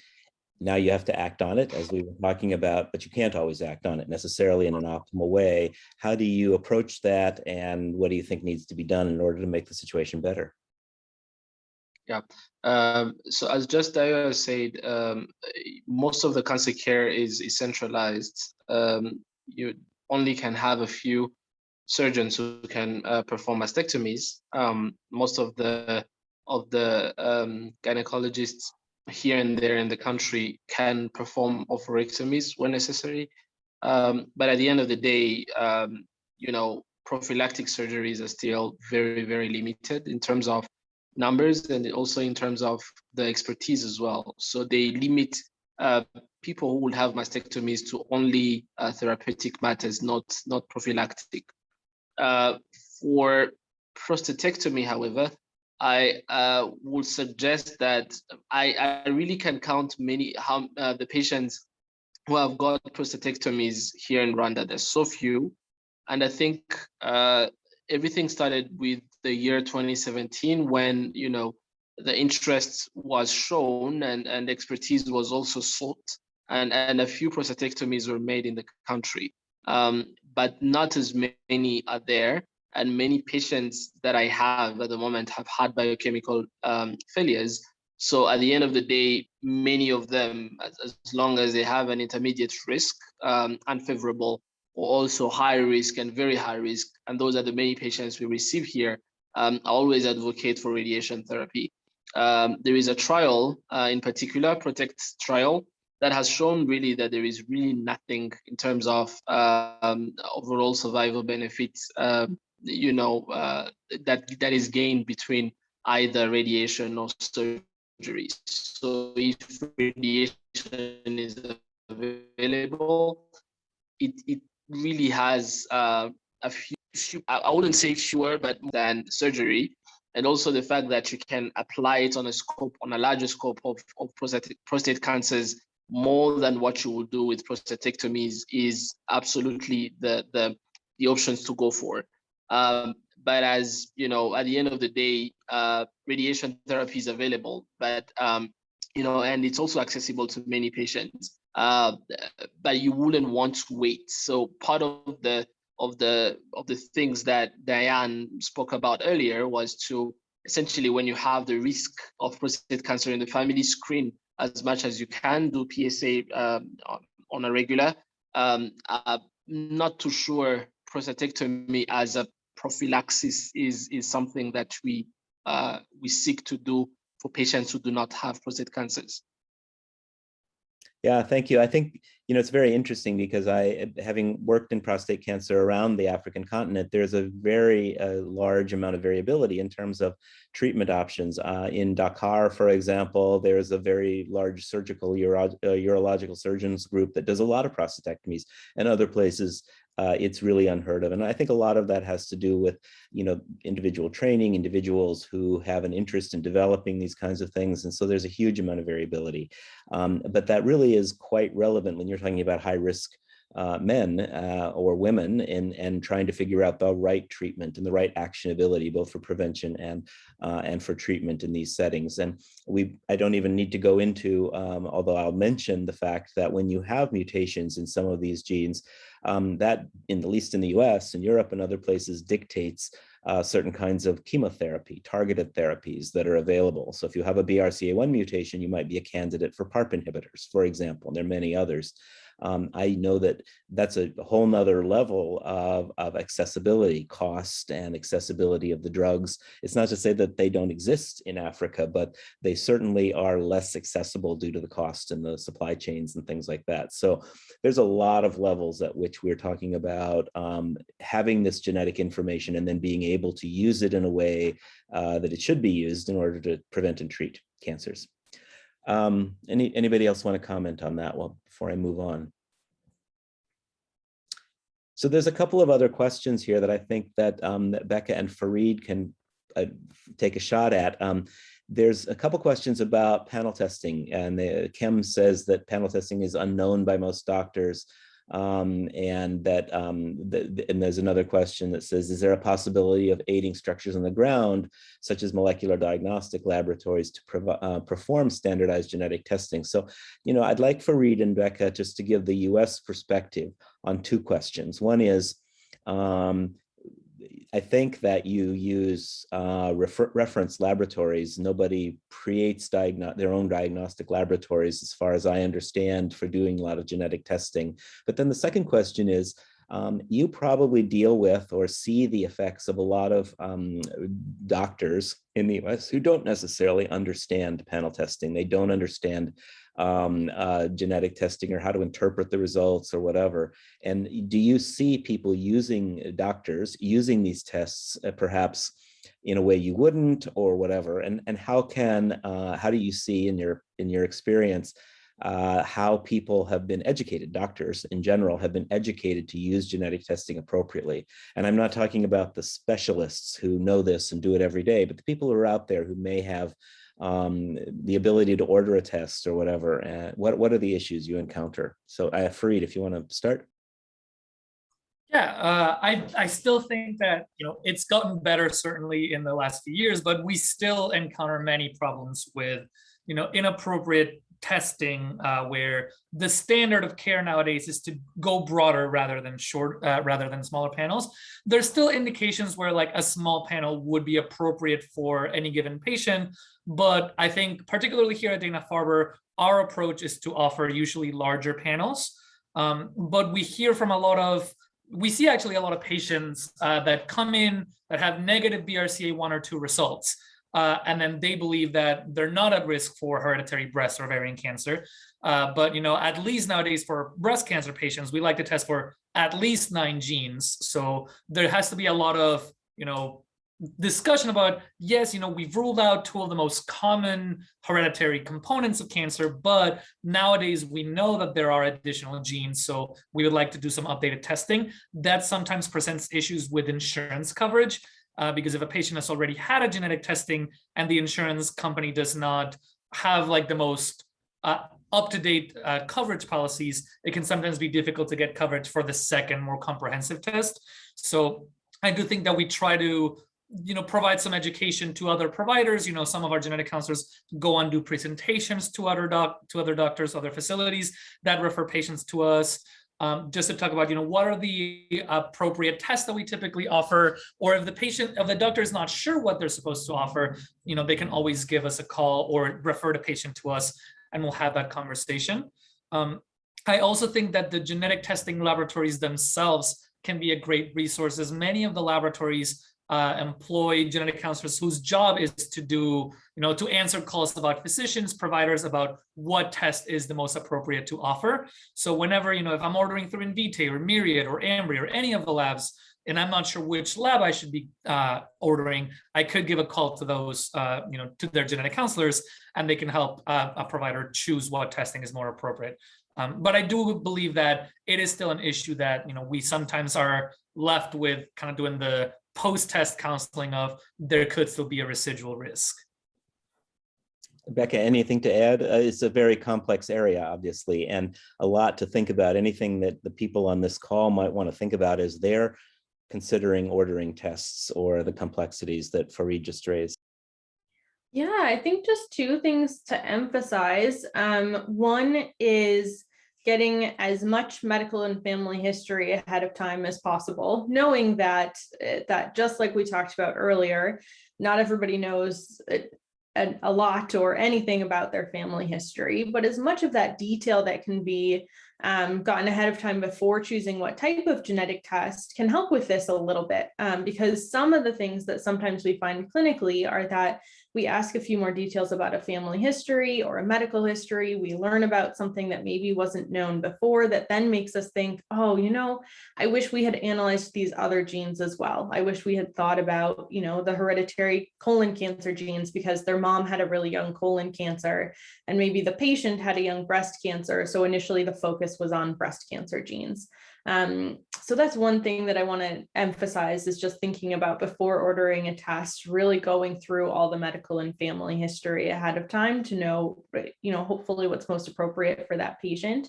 now you have to act on it, as we were talking about, but you can't always act on it necessarily in an optimal way. How do you approach that, and what do you think needs to be done in order to make the situation better? Yeah. So as just Dayo said, most of the cancer care is centralized. You only can have a few surgeons who can perform mastectomies. Most of the gynecologists here and there in the country can perform oophorectomies when necessary. But at the end of the day, you know, prophylactic surgeries are still very, very limited in terms of numbers and also in terms of the expertise as well. So they limit people who would have mastectomies to only therapeutic matters, not prophylactic. For prostatectomy, however, I would suggest that I really can count the patients who have got prostatectomies here in Rwanda. There's so few, and I think everything started with the year 2017 when, you know, the interest was shown and expertise was also sought, and a few prostatectomies were made in the country, but not as many are there. And many patients that I have at the moment have had biochemical failures. So at the end of the day, many of them, as long as they have an intermediate risk, unfavorable, or also high risk and very high risk, and those are the many patients we receive here, I always advocate for radiation therapy. There is a trial, in particular, PROTECT trial, that has shown really that there is really nothing in terms of overall survival benefits, you know, that is gained between either radiation or surgery. So if radiation is available, it really has a few, I wouldn't say fewer, but than surgery. And also the fact that you can apply it on a larger scope of prostate cancers more than what you would do with prostatectomies is absolutely the options to go for. But as you know, at the end of the day, radiation therapy is available, but you know, and it's also accessible to many patients. But you wouldn't want to wait. So part of the things that Diane spoke about earlier was to essentially, when you have the risk of prostate cancer in the family, screen as much as you can, do PSA on a regular. Not too sure prostatectomy as a prophylaxis is something that we seek to do for patients who do not have prostate cancers. Yeah, thank you. I think, you know, it's very interesting because having worked in prostate cancer around the African continent, there's a very large amount of variability in terms of treatment options. In Dakar, for example, there's a very large surgical urological surgeons group that does a lot of prostatectomies, and other places it's really unheard of. And I think a lot of that has to do with, you know, individual training, individuals who have an interest in developing these kinds of things. And so there's a huge amount of variability. But that really is quite relevant when you're talking about high risk men or women and trying to figure out the right treatment and the right actionability, both for prevention and for treatment in these settings. And I don't even need to go into, although I'll mention the fact that when you have mutations in some of these genes, that at least in the US and Europe and other places dictates certain kinds of chemotherapy, targeted therapies that are available. So if you have a BRCA1 mutation, you might be a candidate for PARP inhibitors, for example, and there are many others. I know that that's a whole nother level of accessibility, cost and accessibility of the drugs. It's not to say that they don't exist in Africa, but they certainly are less accessible due to the cost and the supply chains and things like that. So there's a lot of levels at which we're talking about having this genetic information and then being able to use it in a way that it should be used in order to prevent and treat cancers. Anybody else want to comment on that one before I move on? So there's a couple of other questions here that I think that Becca and Fareed can take a shot at. There's a couple questions about panel testing, and Kim says that panel testing is unknown by most doctors. And there's another question that says, is there a possibility of aiding structures on the ground, such as molecular diagnostic laboratories, to perform standardized genetic testing? So, I'd like Fareed and Becca just to give the US perspective on two questions. One is, I think that you use reference laboratories. Nobody creates their own diagnostic laboratories, as far as I understand, for doing a lot of genetic testing. But then the second question is, you probably deal with or see the effects of a lot of doctors in the US who don't necessarily understand panel testing. They don't understand genetic testing or how to interpret the results or whatever. And do you see people doctors using these tests perhaps in a way you wouldn't, or whatever? And how do you see in your experience how people have been educated, doctors in general have been educated to use genetic testing appropriately? And I'm not talking about the specialists who know this and do it every day, but the people who are out there who may have the ability to order a test or whatever. What are the issues you encounter? So Fareed, if you want to start. Yeah, I still think that, it's gotten better certainly in the last few years, but we still encounter many problems with, inappropriate testing, where the standard of care nowadays is to go broader rather than smaller panels. There's still indications where like a small panel would be appropriate for any given patient, but I think particularly here at Dana-Farber, our approach is to offer usually larger panels. But we see actually a lot of patients that come in that have negative BRCA1 or 2 results. And then they believe that they're not at risk for hereditary breast or ovarian cancer. But, at least nowadays for breast cancer patients, we like to test for at least 9 genes. So there has to be a lot of, discussion about, yes, we've ruled out 2 of the most common hereditary components of cancer, but nowadays we know that there are additional genes. So we would like to do some updated testing. That sometimes presents issues with insurance coverage. Because if a patient has already had a genetic testing and the insurance company does not have like the most up-to-date coverage policies, it can sometimes be difficult to get coverage for the second, more comprehensive test. So I do think that we try to, provide some education to other providers. Some of our genetic counselors go on, do presentations to other doctors, other facilities that refer patients to us. Just to talk about, what are the appropriate tests that we typically offer, or if the doctor is not sure what they're supposed to offer, they can always give us a call or refer the patient to us, and we'll have that conversation. I also think that the genetic testing laboratories themselves can be a great resource, as many of the laboratories employ genetic counselors whose job is to do, to answer calls about physicians, providers, about what test is the most appropriate to offer. So whenever, if I'm ordering through Invitae or Myriad or Ambry or any of the labs, and I'm not sure which lab I should be ordering, I could give a call to those, to their genetic counselors, and they can help a provider choose what testing is more appropriate. But I do believe that it is still an issue that, we sometimes are left with kind of doing the post-test counseling of there could still be a residual risk. Becca, anything to add? It's a very complex area, obviously, and a lot to think about. Anything that the people on this call might want to think about as they're considering ordering tests, or the complexities that Fareed just raised? Yeah, I think just 2 things to emphasize. One is getting as much medical and family history ahead of time as possible, knowing that just like we talked about earlier, not everybody knows a lot or anything about their family history, but as much of that detail that can be gotten ahead of time before choosing what type of genetic test can help with this a little bit, because some of the things that sometimes we find clinically are that we ask a few more details about a family history or a medical history. We learn about something that maybe wasn't known before, that then makes us think, oh, I wish we had analyzed these other genes as well. I wish we had thought about, the hereditary colon cancer genes, because their mom had a really young colon cancer, and maybe the patient had a young breast cancer. So initially the focus was on breast cancer genes. So that's one thing that I want to emphasize, is just thinking about before ordering a test, really going through all the medical and family history ahead of time to know, hopefully what's most appropriate for that patient.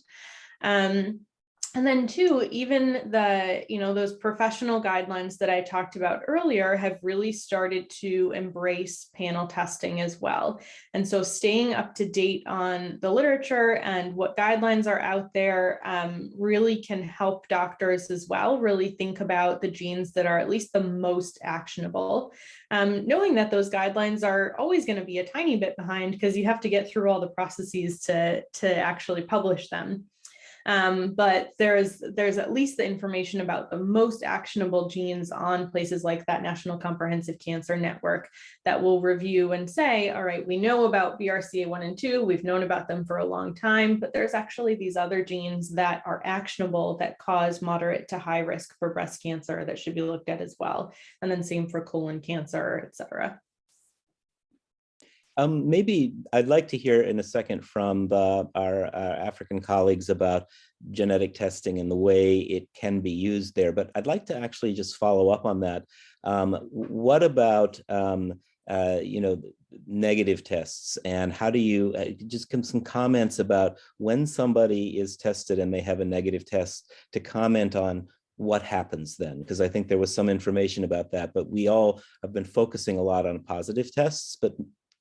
And then two, even those professional guidelines that I talked about earlier have really started to embrace panel testing as well. And so staying up to date on the literature and what guidelines are out there really can help doctors as well really think about the genes that are at least the most actionable, knowing that those guidelines are always going to be a tiny bit behind because you have to get through all the processes to actually publish them. But there's at least the information about the most actionable genes on places like that National Comprehensive Cancer Network that will review and say, all right, we know about BRCA1 and 2, we've known about them for a long time, but there's actually these other genes that are actionable that cause moderate to high risk for breast cancer that should be looked at as well. And then same for colon cancer, et cetera. Maybe I'd like to hear in a second from our African colleagues about genetic testing and the way it can be used there, but I'd like to actually just follow up on that. What about negative tests, and how do you just give some comments about when somebody is tested and they have a negative test, to comment on what happens then? Because I think there was some information about that, but we all have been focusing a lot on positive tests. But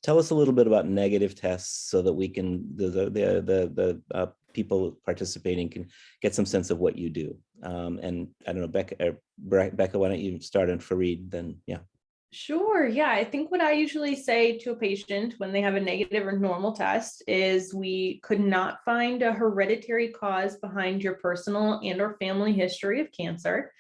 tell us a little bit about negative tests so that we can, the people participating can get some sense of what you do. And I don't know, Becca, why don't you start on Fareed then? Yeah. Sure. Yeah. I think what I usually say to a patient when they have a negative or normal test is we could not find a hereditary cause behind your personal and or family history of cancer.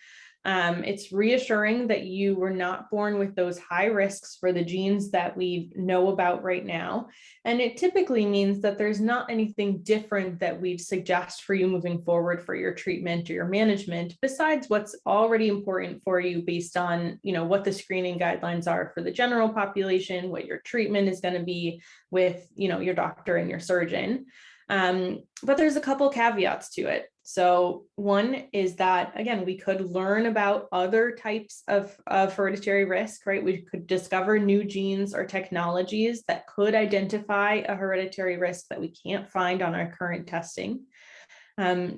It's reassuring that you were not born with those high risks for the genes that we know about right now. And it typically means that there's not anything different that we'd suggest for you moving forward for your treatment or your management, besides what's already important for you based on, what the screening guidelines are for the general population, what your treatment is going to be with, your doctor and your surgeon. But there's a couple caveats to it. So one is that, again, we could learn about other types of hereditary risk, right? We could discover new genes or technologies that could identify a hereditary risk that we can't find on our current testing.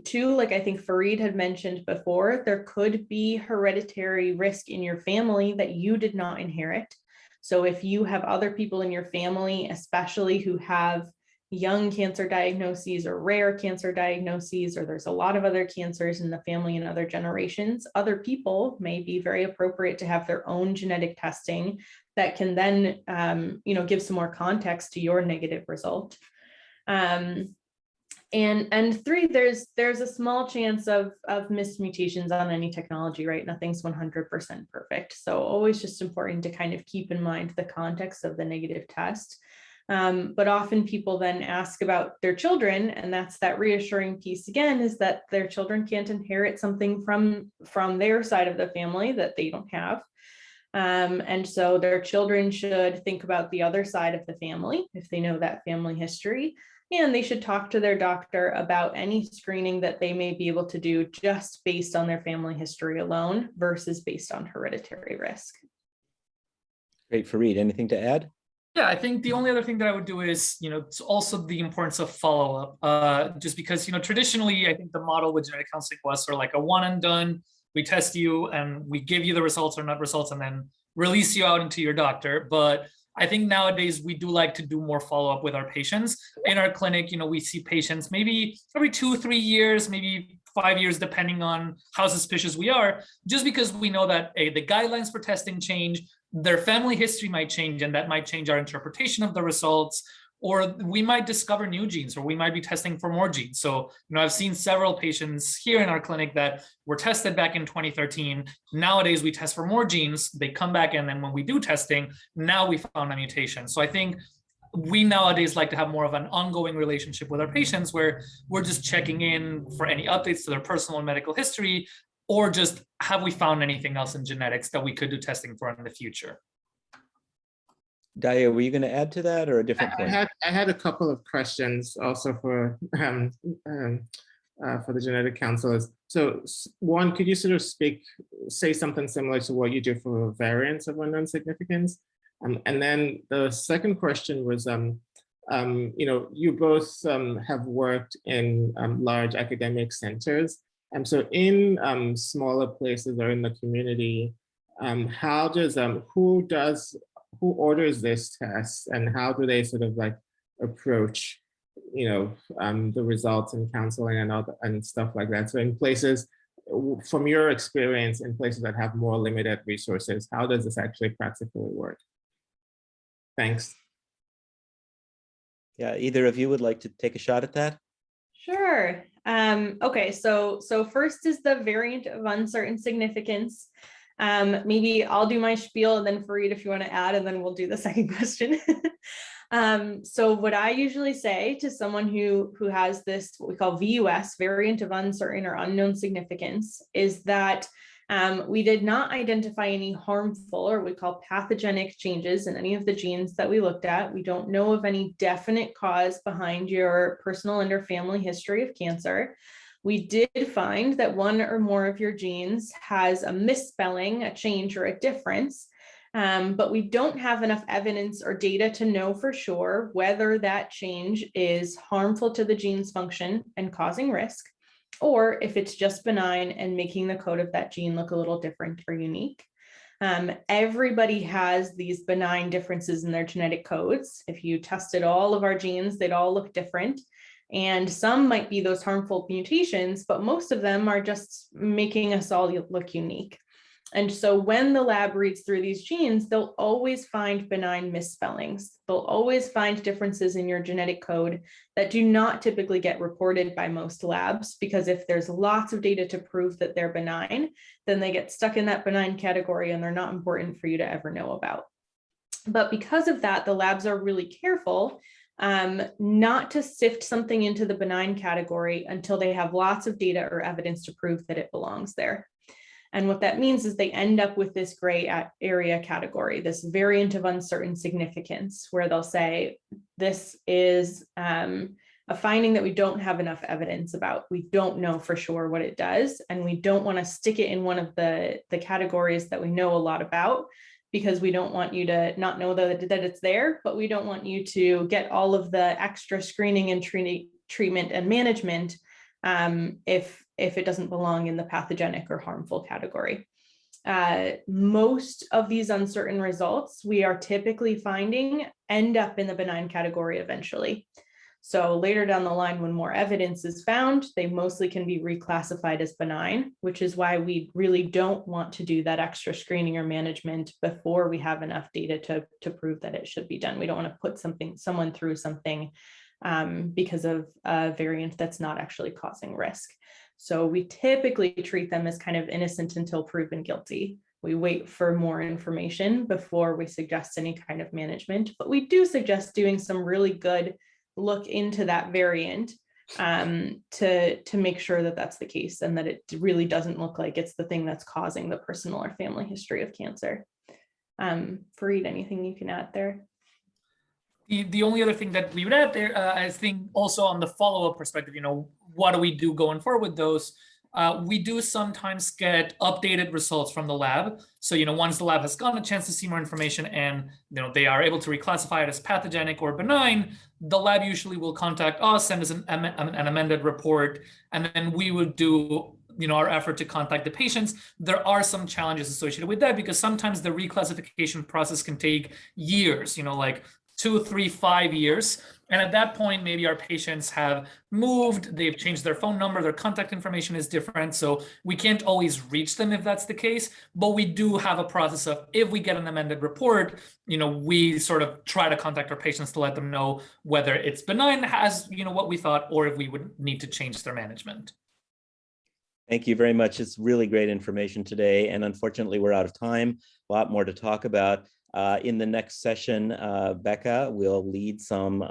Two, like I think Fareed had mentioned before, there could be hereditary risk in your family that you did not inherit. So if you have other people in your family, especially who have young cancer diagnoses or rare cancer diagnoses, or there's a lot of other cancers in the family in other generations, other people may be very appropriate to have their own genetic testing that can then, give some more context to your negative result. And three, there's a small chance of missed mutations on any technology, right? Nothing's 100% perfect. So always just important to kind of keep in mind the context of the negative test. But often people then ask about their children, and that's that reassuring piece again, is that their children can't inherit something from their side of the family that they don't have. And so their children should think about the other side of the family if they know that family history, and they should talk to their doctor about any screening that they may be able to do just based on their family history alone versus based on hereditary risk. Great. Fareed, anything to add? Yeah, I think the only other thing that I would do is, it's also the importance of follow-up, just because, traditionally, I think the model with genetic counseling was sort of like a one and done. We test you and we give you the results or not results and then release you out into your doctor. But I think nowadays we do like to do more follow-up with our patients. In our clinic, we see patients maybe every 2-3 years, maybe 5 years, depending on how suspicious we are, just because we know that the guidelines for testing change, their family history might change, and that might change our interpretation of the results, or we might discover new genes, or we might be testing for more genes. So, I've seen several patients here in our clinic that were tested back in 2013. Nowadays, we test for more genes, they come back, and then when we do testing, now we found a mutation. So I think we nowadays like to have more of an ongoing relationship with our patients where we're just checking in for any updates to their personal and medical history, or just have we found anything else in genetics that we could do testing for in the future? Daya, were you going to add to that or a different point? I had a couple of questions also for for the genetic counselors. So one, could you sort of say something similar to what you do for variants of unknown significance? And then the second question was, you both have worked in large academic centers. And so in smaller places or in the community, how does, who orders this test, and how do they sort of like approach, the results in counseling and stuff like that? So in places, from your experience, in places that have more limited resources, how does this actually practically work? Thanks. Yeah, either of you would like to take a shot at that? Sure. Okay, so first is the variant of uncertain significance. Maybe I'll do my spiel, and then Fareed, if you want to add, and then we'll do the second question. So what I usually say to someone who has this, what we call VUS, variant of uncertain or unknown significance, is that we did not identify any harmful, or we call pathogenic, changes in any of the genes that we looked at. We don't know of any definite cause behind your personal and or family history of cancer. We did find that one or more of your genes has a misspelling, a change, or a difference, but we don't have enough evidence or data to know for sure whether that change is harmful to the gene's function and causing risk, or if it's just benign and making the code of that gene look a little different or unique. Everybody has these benign differences in their genetic codes. If you tested all of our genes, they'd all look different. And some might be those harmful mutations, but most of them are just making us all look unique. And so when the lab reads through these genes, they'll always find benign misspellings. They'll always find differences in your genetic code that do not typically get reported by most labs, because if there's lots of data to prove that they're benign, then they get stuck in that benign category and they're not important for you to ever know about. But because of that, the labs are really careful not to sift something into the benign category until they have lots of data or evidence to prove that it belongs there. And what that means is they end up with this gray area category, this variant of uncertain significance, where they'll say, this is a finding that we don't have enough evidence about. We don't know for sure what it does, and we don't want to stick it in one of the categories that we know a lot about, because we don't want you to not know that it's there, but we don't want you to get all of the extra screening and treatment and management if it doesn't belong in the pathogenic or harmful category. Most of these uncertain results we are typically finding end up in the benign category eventually. So later down the line, when more evidence is found, they mostly can be reclassified as benign, which is why we really don't want to do that extra screening or management before we have enough data to prove that it should be done. We don't want to put someone through something because of a variant that's not actually causing risk. So we typically treat them as kind of innocent until proven guilty. We wait for more information before we suggest any kind of management, but we do suggest doing some really good look into that variant to make sure that that's the case and that it really doesn't look like it's the thing that's causing the personal or family history of cancer. Fareed, anything you can add there? The only other thing that we would add there, I think also on the follow-up perspective, what do we do going forward with those? We do sometimes get updated results from the lab. So, once the lab has gotten a chance to see more information and, they are able to reclassify it as pathogenic or benign, the lab usually will contact us, send us an amended report, and then we would do our effort to contact the patients. There are some challenges associated with that because sometimes the reclassification process can take years, like 2, 3, 5 years. And at that point, maybe our patients have moved, they've changed their phone number, their contact information is different. So we can't always reach them if that's the case, but we do have a process of, if we get an amended report, we sort of try to contact our patients to let them know whether it's benign as, what we thought, or if we would need to change their management. Thank you very much. It's really great information today. And unfortunately, we're out of time. A lot more to talk about. In the next session, Becca will lead some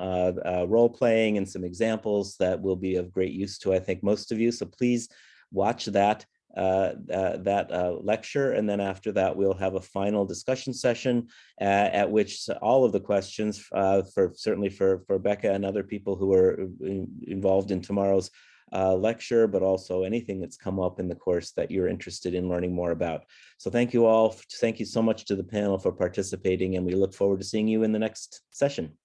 role playing and some examples that will be of great use to, I think, most of you. So please watch that lecture. And then after that, we'll have a final discussion session at which all of the questions certainly for Becca and other people who are involved in tomorrow's lecture, but also anything that's come up in the course that you're interested in learning more about. So thank you all. Thank you so much to the panel for participating, and we look forward to seeing you in the next session.